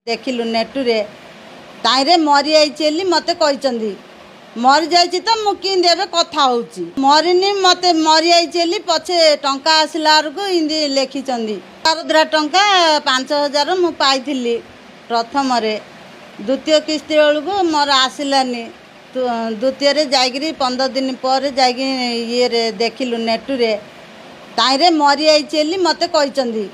देखिलु नेटुरे ताईरे मरी आई मते कहते मरी जाइए तो मुझे देवे कथा होची मरीनी मत मरी आई पछे टंका आसला इंदी लिखिं दुरा टंका 5,000 मु पाई प्रथम द्वितीय किस्ती बेलू मोर आसलानी द्वितीय जाकि 15 दिन पर ये देखिलु नेटुरे ताईरे मरी आई मते कहते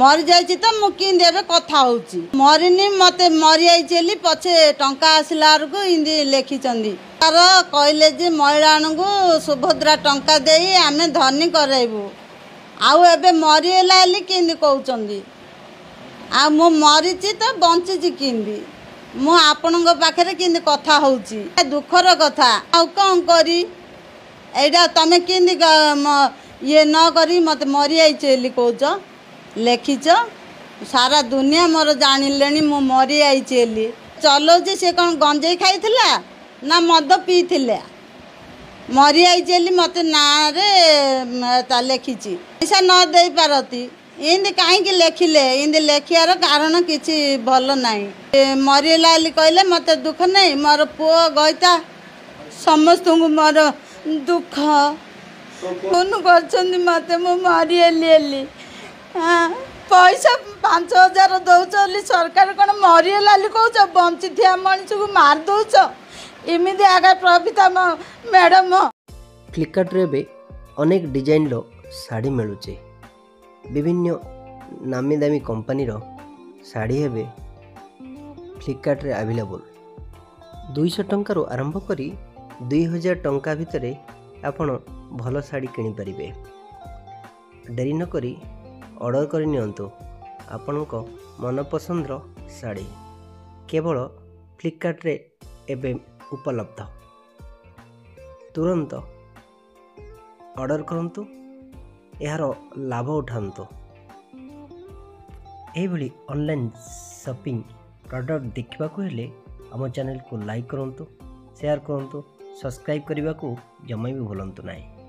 मरी जाइए तो मुझे देवे कथा होची मरीनी मत मरी आई पछे टंका आसला इंदी लिखिं तार कहले जे महिला को सुभद्रा टंका दे आम धनी करबू आउ एबे मरीगला कि कहते आ मु मरीची तो बंची कि मु आपण पाखे कि कथा होची दुखर कथा आउ कौन करी एटा तमें कि ये न करी मत मरी आई कौच लिखिच सारा दुनिया मोर जानिले मु मरी आई चलाऊँ सी कौन गंजे खाई ना मद पी मरी आई मत ना लिखी पैसा न दे पारती इंदी कहीं लिखिले इंदी लिखार कारण किसी भल ना मरीला कहले मत दुख नहीं मोर पुओ गईता समस्त को मोर दुख फोन कर मत मु मरी हाँ पैसा 5,000 दौच सरकार कौन मरीगला कौच बंची थी मनीष को मार दौच इमिदी आगे प्रभुता मैडम फ्लिपकार्ट रे अनेक डिजाइन रो साड़ी मिलूचे विभिन्न नामी दामी कंपनी रो साड़ी हेबे फ्लिपकार्ट रे अवेलेबल 200 टंका रो आरंभ करी 2000 टंका भितरे आपण भल साड़ी किनि परिबे डेरी न करी ऑर्डर करि नियंतु आपणको मनपसंद रो साड़ी केवल फ्लिपकार्ट रे एबे उपलब्ध तुरंत ऑर्डर करंतु यार लाभ उठांतु एभली ऑनलाइन शॉपिंग प्रोडक्ट देखा हेले आम चैनल को लाइक करंतु शेयर करंतु सब्सक्राइब करने को जमा भी भूलंतु नहीं।